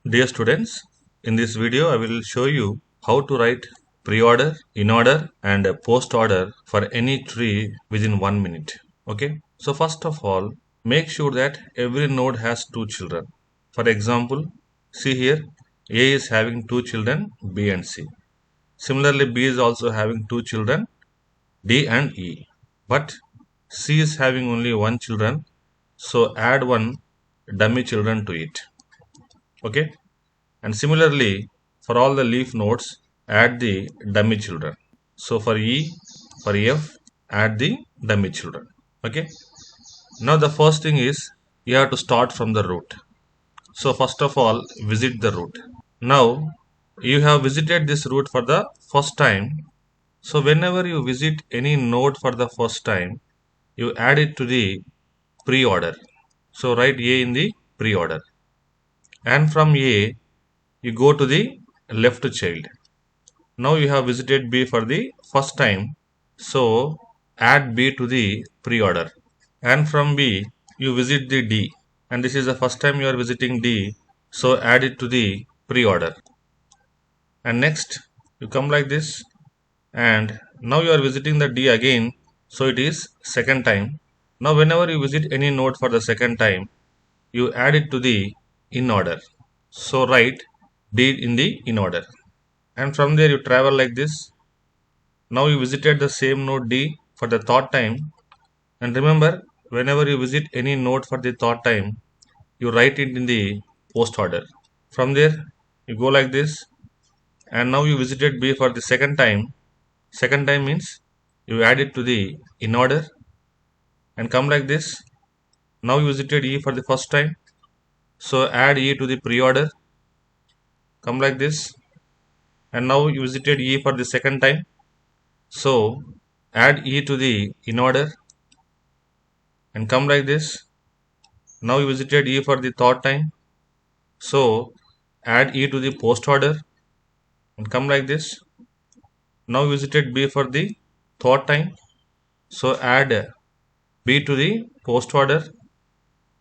Dear students, in this video I will show you how to write preorder, inorder and postorder for any tree within 1 minute. Okay, so first of all, make sure that every node has two children. For example, see here A is having two children B and C. Similarly, B is also having two children D and E. But C is having only one children, so add one dummy children to it. Okay, and similarly for all the leaf nodes add the dummy children. So for E, for F, add the dummy children. Okay, now the first thing is you have to start from the root. So first of all, visit the root. Now you have visited this root for the first time. So whenever you visit any node for the first time, you add it to the preorder. So write A in the preorder. And from A, you go to the left child. Now you have visited B for the first time. So add B to the preorder. And from B, you visit the D. And this is the first time you are visiting D. So add it to the preorder. And next, you come like this. And now you are visiting the D again. So it is second time. Now whenever you visit any node for the second time, you add it to the inorder. So write D in the inorder. And from there you travel like this. Now you visited the same node D for the third time. And remember, whenever you visit any node for the third time, you write it in the post order. From there, you go like this. And now you visited B for the second time. Second time means you add it to the inorder and come like this. Now you visited E for the first time. So add E to the preorder. Come like this. And now you visited E for the second time. So add E to the inorder and come like this. Now you visited E for the third time. So add E to the post order and come like this. Now you visited B for the third time. So add B to the post order.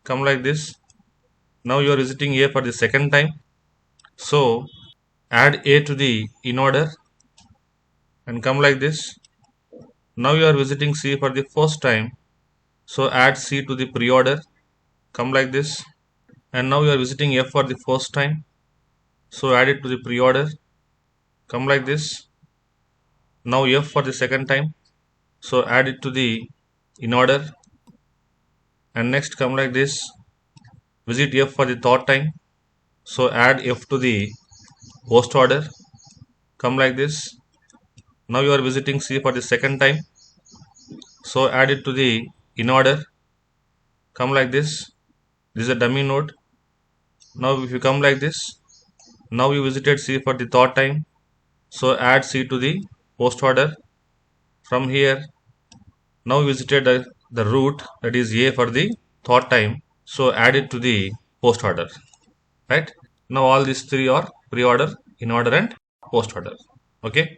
Come like this. Now you are visiting A for the second time. So add A to the inorder and come like this. Now you are visiting C for the first time. So add C to the preorder. Come like this. And now you are visiting F for the first time. So add it to the preorder. Come like this. Now F for the second time. So add it to the inorder. And next come like this. Visit F for the third time. So add F to the post order. Come like this. Now you are visiting C for the second time. So add it to the inorder. Come like this. This is a dummy node. Now if you come like this, now you visited C for the third time. So add C to the post order. From here, now you visited the root, that is A for the third time. So add it to the post order. Right? Now all these three are preorder, inorder and post order. Okay.